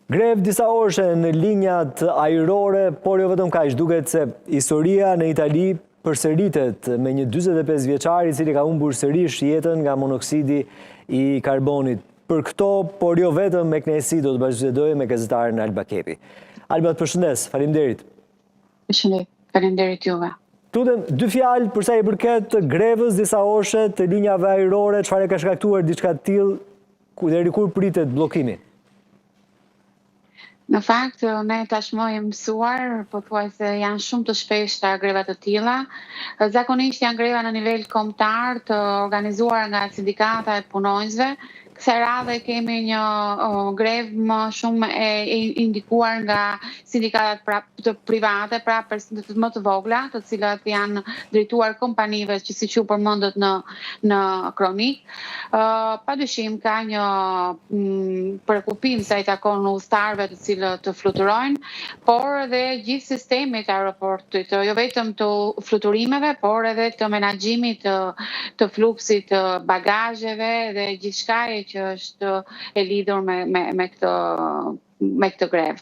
Grev disa orëshe në linjat ajrore, por jo vetëm kaq, duket se historia në Itali përsëritet me një 45 vjeçar i cili ka humbur sërish jetën nga monoksidi i karbonit. Për këto, por jo vetëm, me kënaqësi do të bashkëbisedoj me gazetaren Alba Kepi. Alba, të përshëndes, faleminderit. Përshëndet, faleminderit juve. Tutem, dy fjalë përsa i përket grevës disa orëshe të linjave ajrore, çfarë ka shkaktuar diçka të tillë, deri kur pritet bllokimi? Në fakt, ne tashmë jemi mësuar, pothuajse janë shumë të shpeshta grevat të tilla. Zakonisht janë greva në nivel kombëtar të organizuar nga sindikata e punonjësve. Kësaj radhe kemi një grev më shumë e indikuar nga sindikatat të private, pra personat më të vogla, të cilat janë drejtuar kompanive që siç u përmendët në kronik. Padyshim ka një preokupim sa i takon udhëtarëve të cilët fluturojnë, por edhe gjithë sistemi të aeroportit, jo vetëm të fluturimeve, por edhe të menaxhimit të fluksit të bagazheve dhe gjithçka që është e lidhur me këtë grev.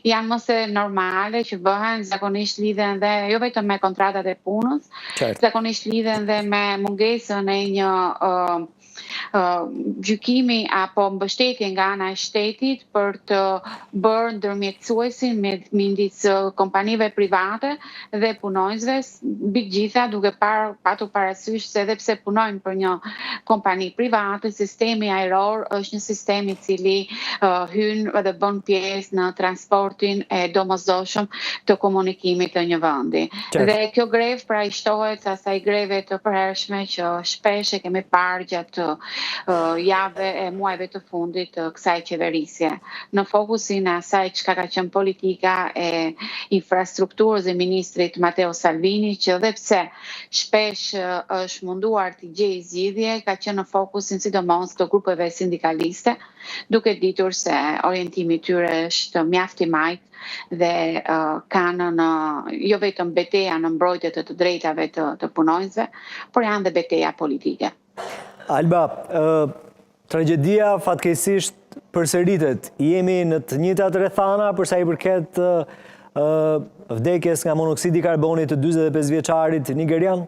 Janë mëse normale që bëhen, zakonisht lidhen dhe jo vetëm me kontratat e punës, zakonisht lidhen dhe me mungesën e një gjykimi apo mbështetje nga ana e shtetit për të bërë ndërmjetësuesin midis kompanive private dhe punonjësve, mbi të gjitha duke patur parasysh se edhe pse punojnë për një kompani private, sistemi ajror është një sistem i cili hyn dhe bën pjesë në transportin e domosdoshëm të komunikimit të një vendi. Dhe kjo grev pra i shtohet asaj greve të përhershme që shpesh e kemi parë gjatë javëve e muajve të fundit të kësaj qeverisje. Në fokusin e asaj çka ka qenë politika e infrastrukturës e ministrit Matteo Salvini, që edhe pse shpesh është munduar të gjejë zgjidhje, ka qenë në fokusin sidomos të grupeve sindikaliste, duke ditur se orientimi i tyre është mjaft i majt dhe kanë jo vetëm betejë në mbrojtje të drejtave të punonjësve, por janë dhe betejë politike. Alba, tragjedia fatkeqësisht përsëritet. Jemi në të njëjtat rrethana përsa i përket vdekjes nga monoksidi i karbonit të 45 vjeçarit nigerian?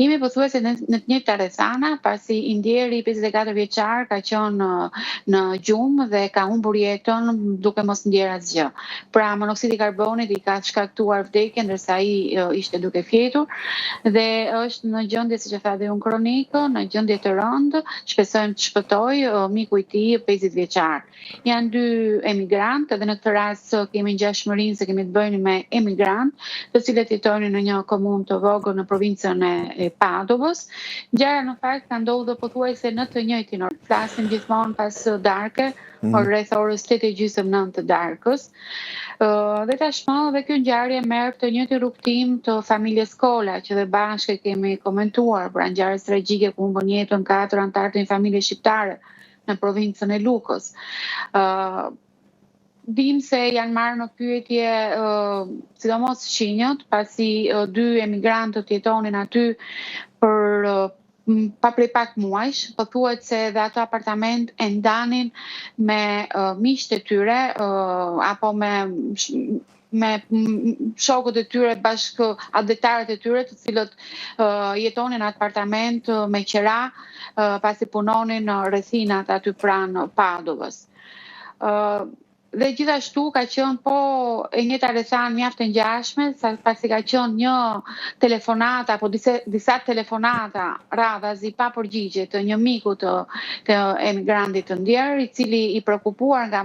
Jemi pothuajse në të njëjta rrethana, pasi i ndjeri 54 vjeçar ka qenë në gjumë dhe ka humbur jetën duke mos ndjer asgjë. Pra monoksidi i karbonit i ka shkaktuar vdekjen ndërsa ai ishte duke fjetur dhe është në gjendje, siç e tha dhe unë kronikë, në gjendje të rëndë, shpresojmë të shpëtojë miku i tij 50 vjeçar. Janë dy emigrantë dhe në këtë rast kemi ngjashmërinë se kemi të bëjmë me emigrantë, të cilët jetojnë në një komunë të vogël në provincën e Padovës. Gjëra në fakt ka ndodhur pothuajse në të njëjtin orë. Flasim gjithmonë pas darke, rreth orës 8:30 të darkës. Dhe tashmë dhe kjo ngjarje merr të njëjtin rrugtim të familjes Kola, që dhe bashkë kemi komentuar, pra ngjarjes tragjike ku humbën jetën 4 anëtar të një familje shqiptare në provincën e Lukës. Dim se janë marrë në pyetje sidomos shinjët, pasi dy emigrantët jetonin aty për prej pak muajsh, pothuhet se dhe ato apartament e ndanin me miqtë e tyre apo me shokët e tyre bashkë adhetarët e tyre, të cilët jetonin në apartament me qira, pasi punonin në rrethinat aty pranë Padovës. Dhe gjithashtu ka qenë e njëjta rrethanë mjaft e ngjashme, pasi ka qenë një telefonat apo disa telefonata radhazi pa përgjigje të një miku të emigrantit të ndjer, i cili i shqetësuar nga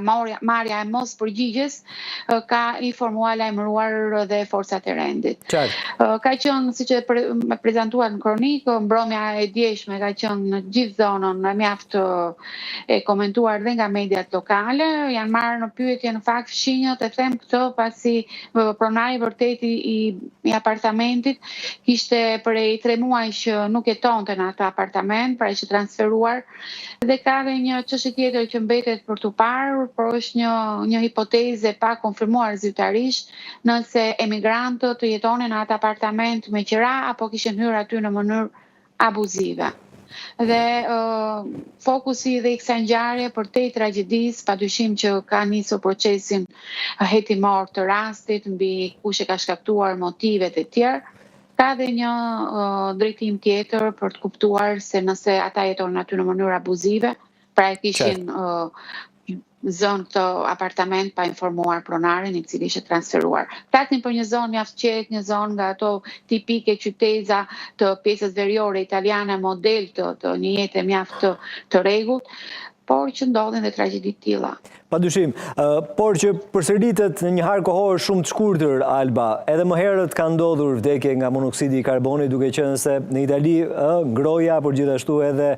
marrja e mos përgjigjes ka informuar, lajmëruar dhe forcat e rendit. Ka qenë, siç e prezantuar në kronikë, mbrëmja e dieshme ka qenë në gjithë zonën mjaft e komentuar dhe nga mediat lokale. Janë marrë në pyetje në fakt fshinjët, e them këtë pasi pronari vërtet i apartamentit kishte prej 3 muaj që nuk jetonte në atë apartament, pra ishte transferuar. Dhe ka dhe një çështje tjetër që mbetet për tu parë, por është një hipotezë pa konfirmuar zyrtarisht, nëse emigrantët jetonin në atë apartament me qira apo kishin hyrë aty në mënyrë abuzive. dhe fokusi dhe i kësaj ngjarje për te tragjedisë, padyshim që ka nisur procesin hetimor të rastit mbi kush e ka shkaktuar, motivet e tjerë. Ka dhe një drejtim tjetër për të kuptuar se nëse ata jetonin aty në mënyrë abuzive, pra e kishin zënë këtë apartament pa informuar pronarin i cili ishte transferuar. Flasim për një zonë mjaft qetë, një zonë nga ato tipike qyteza të pjesës veriore italiane, model të një jete mjaft të rregullt, por që ndodhin dhe tragjedi të tilla. Padyshim, por që përsëritet në një harë kohor shumë të shkurtër, Alba, edhe më herët ka ndodhur vdekje nga monoksidi i karbonit, duke qenë se në Itali ngroja, por gjithashtu edhe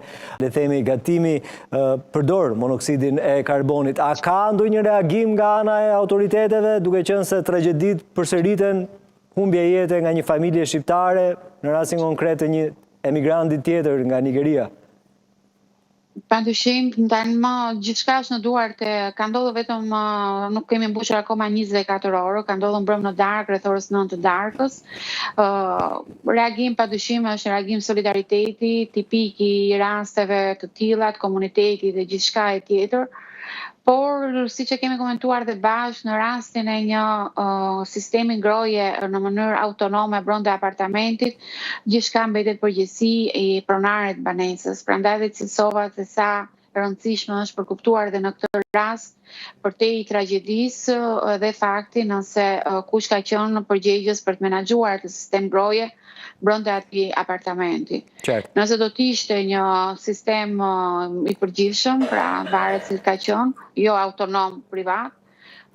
le themi gatimi përdor monoksidin e karbonit. A ka ndonjë reagim nga ana e autoriteteve, duke qenë se tragjedit përsëriten, humbja jete nga një familje shqiptare, në rastin konkret të një emigranti tjetër nga Nigeria? Padyshim, tani më gjithçka është në duart ka ndodhur vetëm nuk kemi mbushur akoma 24 orë, ka ndodhur mbrëm në darkë rreth orës 9 të darkës. Reagim padyshim është reagim solidariteti, tipik i rasteve të tilla, të komunitetit dhe gjithçka e tjetër. Por, siç e kemi komentuar dhe bashkë, në rastin e një sistemi ngroje në mënyrë autonome brenda apartamentit, gjithçka mbetet përgjegjësi i pronarit banesës. Prandaj dhe cilësova se sa e rëndësishme është për kuptuar dhe në këtë rast për te i tragjedisë dhe fakti nëse kush ka qenë përgjegjës për të menaxhuar këtë sistem ngroje brenda atij apartamenti. Nëse do të ishte një sistem i përgjithshëm, pra varet se ka qenë, jo autonom privat,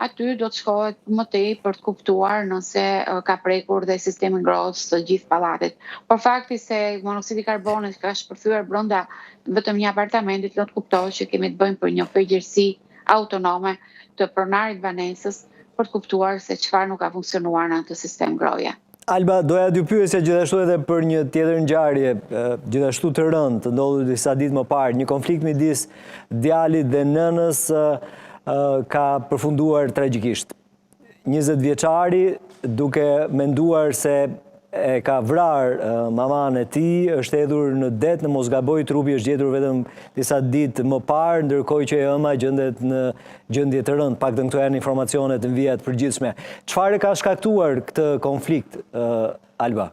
aty do të shkohet më tej për të kuptuar nëse ka prekur dhe sistemi ngrohës të gjithë pallatit. Por fakti se monoksidi i karbonit ka shpërthyer brenda vetëm një apartamenti, do të kuptohet që kemi të bëjmë për një përgjegjësi autonome të pronarit banesës për të kuptuar se çfarë nuk ka funksionuar në atë sistem ngroje. Alba, doja dy pyesja gjithashtu edhe për një tjetër ngjarje, gjithashtu të rëndë, të ndodhur disa ditë më parë, një konflikt midis djalit dhe nënës ka përfunduar tragjikisht. 20 vjeçari, duke menduar se e ka vrarë maman e tij, është hedhur në det, në mos gaboj trupi është gjetur vetëm disa ditë më parë, ndërkohë që ëma gjendet në gjendje të rëndë, paktën këto janë informacionet në vija të përgjithshme. Çfarë ka shkaktuar këtë konflikt, Alba?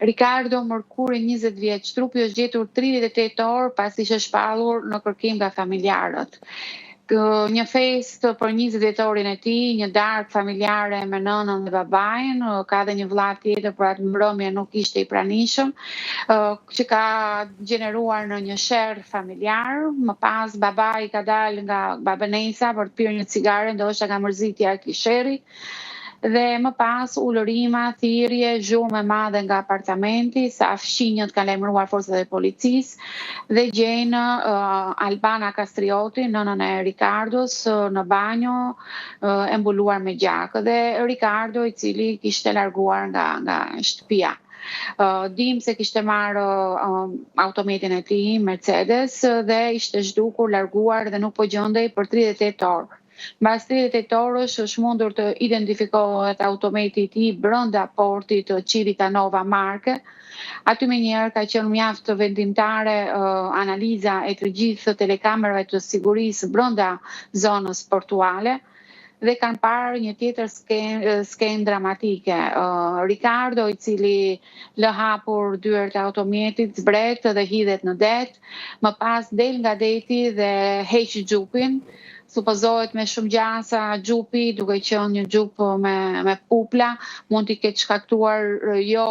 Ricardo Mërkuri, 20 vjeç, trupi është gjetur 38 orë pasi ishte shpallur në kërkim nga familjarët. Një festë për 20 vjetorin e tij, një darkë familjare me nënën dhe babain, ka dhe një vëlla tjetër, por atë mbrëmje nuk ishte i pranishëm, që ka gjeneruar në një sherr familjar. Më pas babai ka dalë nga babanesa për të pirë një cigare, ndoshta nga mërzitja e këtij sherri. Dhe më pas ulërima, thirrje, zhumë e madhe nga apartamenti, sa fshinjët kanë lajmëruar forcat e policisë dhe gjejnë Albana Kastrioti, nënën e Ricardos, në banjo, e mbuluar me gjak. Dhe Ricardo, i cili kishte larguar nga shtëpia. Dim se kishte marrë autometin e tij, Mercedes, dhe ishte zhdukur, larguar dhe nuk po gjendej për 38 orë. Mbas 38 orësh është mundur të identifikohet autometi i tij brenda portit të Civitanova marke. Aty menjëherë ka qenë mjaft vendimtare analiza e të gjithë telekamerave të sigurisë brenda zonës portuale dhe kanë parë një tjetër skenë dramatike. Ricardo, i cili lë hapur dyert e autometit, zbret dhe hidhet në det, më pas del nga deti dhe heq xhupin. Supozohet me shumë gjasa xhupi, duke qenë një xhup me pupla, mund t'i ketë shkaktuar jo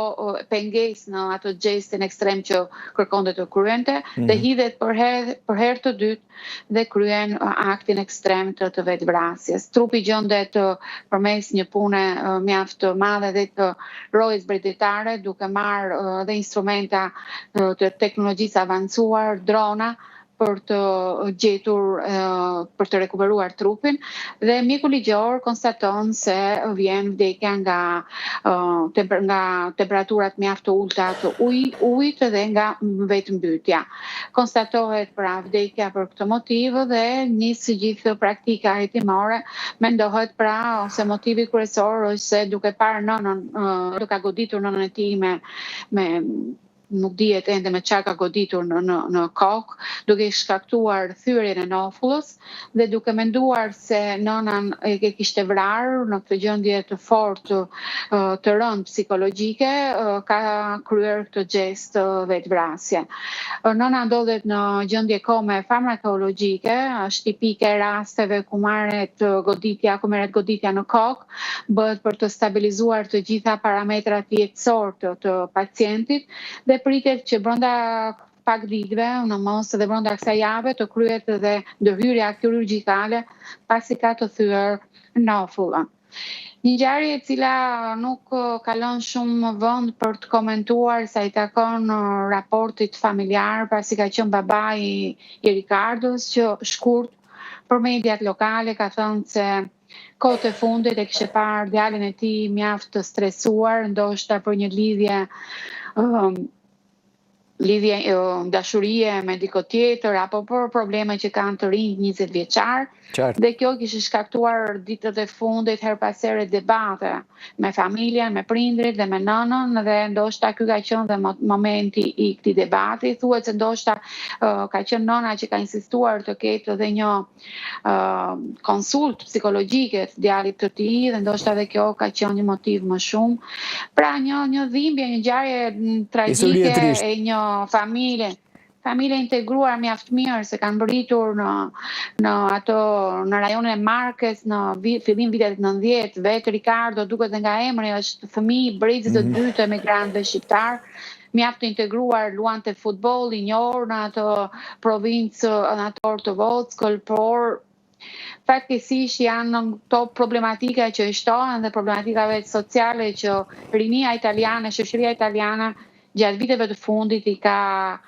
pengesë në atë gestin ekstrem që kërkonte të kryente, dhe hidhet për herë të dytë dhe kryen aktin ekstrem të vetvrasjes. Trupi gjendet përmes një pune mjaft të madhe dhe të rojës brendetare, duke marrë dhe instrumenta të teknologjisë avancuar, drona, për të gjetur, për të rekuperuar trupin, dhe mjeku ligjor konstaton se vjen vdekja nga temperaturat mjaft të ulta të ujit dhe nga vetmbytja. Konstatohet pra vdekja për këtë motiv dhe nis gjithë praktika hetimore. Mendohet pra ose motivi kryesor është se duke parë nënën, duke goditur nënën e tij me nuk dihet ende me çka ka goditur në kokë, duke shkaktuar thyrjen e nofullës dhe duke menduar se nënan e kishte vrarë në këtë gjendje të fortë të rëndë psikologjike, ka kryer këtë gest vetvrasje. Nëna ndodhet në gjendje kome farmakologjike, është tipike e rasteve ku merret goditja në kokë, bëhet për të stabilizuar të gjitha parametrat jetësor të pacientit dhe pritet që brenda pak ditëve, në mos edhe brenda kësaj jave, të kryhet edhe ndërhyrja kirurgjikale pasi ka të thyer nofullën. Një ngjarje e cila nuk ka lënë shumë vend për të komentuar sa i takon raportit familjar, pasi ka qenë babai i Ricardos, që shkurt për mediat lokale ka thënë se kohët e fundit e kishte parë djalin e tij mjaft të stresuar, ndoshta për një lidhje dashurie me dikë tjetër apo për probleme që kanë të rinj 20 vjeçar. Dhe kjo kishte shkaktuar ditët e fundit her pas here debate me familjen, me prindrit dhe me nënën, dhe ndoshta ky ka qenë dhe momenti i këtij debati. Thuhet se ndoshta ka qenë nëna që ka insistuar të ketë edhe një konsult psikologjike të djalit të tij dhe ndoshta edhe kjo ka qenë një motiv më shumë. Pra një dhimbje, një ngjarje tragjike e një familje integruar mjaft mirë, se kanë mbërritur në rajonin e Markës në fillim vitet 90, vetë Ricardo duket nga emri është fëmijë i brezit të dytë emigrantëve shqiptar, mjaft të integruar, luante futboll i njohur në atë provincë anator të Vockël, por fatkeqësisht janë këto problematika që i shtohen dhe problematikave sociale që rinia italiane, shoqëria italiane gjatë viteve të fundit i ka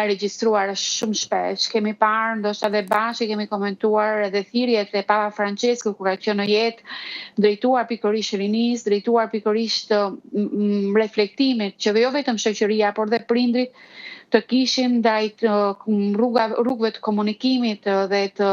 regjistruar shumë shpesh. Kemi parë, ndoshta edhe bashkë kemi komentuar edhe thirrjet e Papa Francesku kur ka qenë në jetë, drejtuar pikërisht rinisë, drejtuar pikërisht reflektimit që jo vetëm shoqëria, por dhe prindrit të kishin ndaj rrugëve të komunikimit dhe të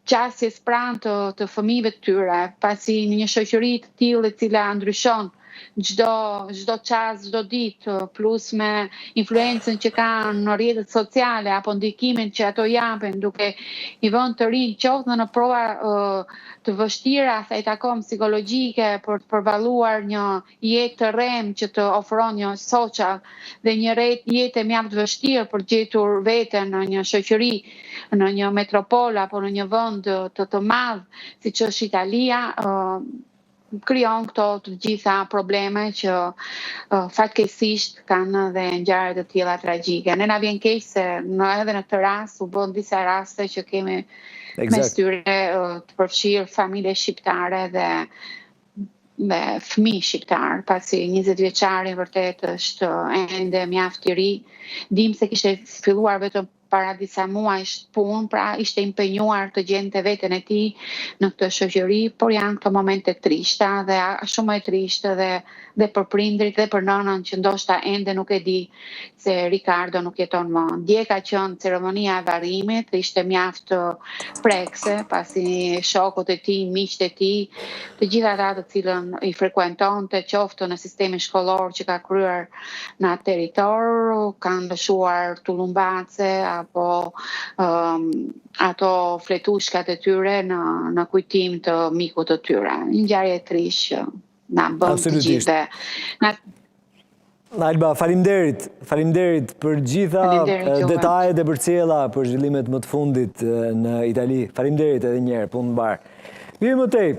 qasjes pranë të fëmijëve të tyre, pasi në një shoqëri të tillë e cila ndryshon çdo çast, çdo ditë, plus me influencën që kanë në rrjetet sociale apo ndikimin që ato japin duke i vënë të rinj qoftë në prova të vështira sa i takon psikologjike për të përballuar një jetë të rrem që të ofron një social dhe një jetë mjaft vështirë për gjetur veten në një shoqëri, në një metropol apo në një vend të madh siç është Italia, krijon këto të gjitha probleme që fatkeqësisht kanë dhe ngjarje të tilla tragjike. Ne na vjen keq se edhe në këtë rast u bën disa raste që kemi mes tyre të përfshirë familje shqiptare dhe fëmijë shqiptar, pasi 20 vjeçari vërtet është ende mjaft i ri. Dim se kishte filluar vetëm para disa muajsh punë, pra ishte impenjuar të gjente veten e tij në këtë shoqëri, por janë këto momente trishta dhe shumë e trishtë dhe për prindrit dhe për nënën që ndoshta ende nuk e di se Ricardo nuk jeton më. Dje ka qenë ceremonia e varrimit, ishte mjaft prekse, pasi shokut e tij, miqtë e tij, të gjithë ata të cilën i frekuentonte, qoftë në sistemin shkollor që ka kryer në atë territor, kanë lëshuar tullumbace apo ato fletushkat e tyre në kujtim të mikut të tyre. Një ngjarje e trisht që na bën të gjithë. Alba, faleminderit për gjitha detajet e përcjella për zhvillimet më të fundit në Itali. Faleminderit edhe një herë, punë mbar. Mirë më tej.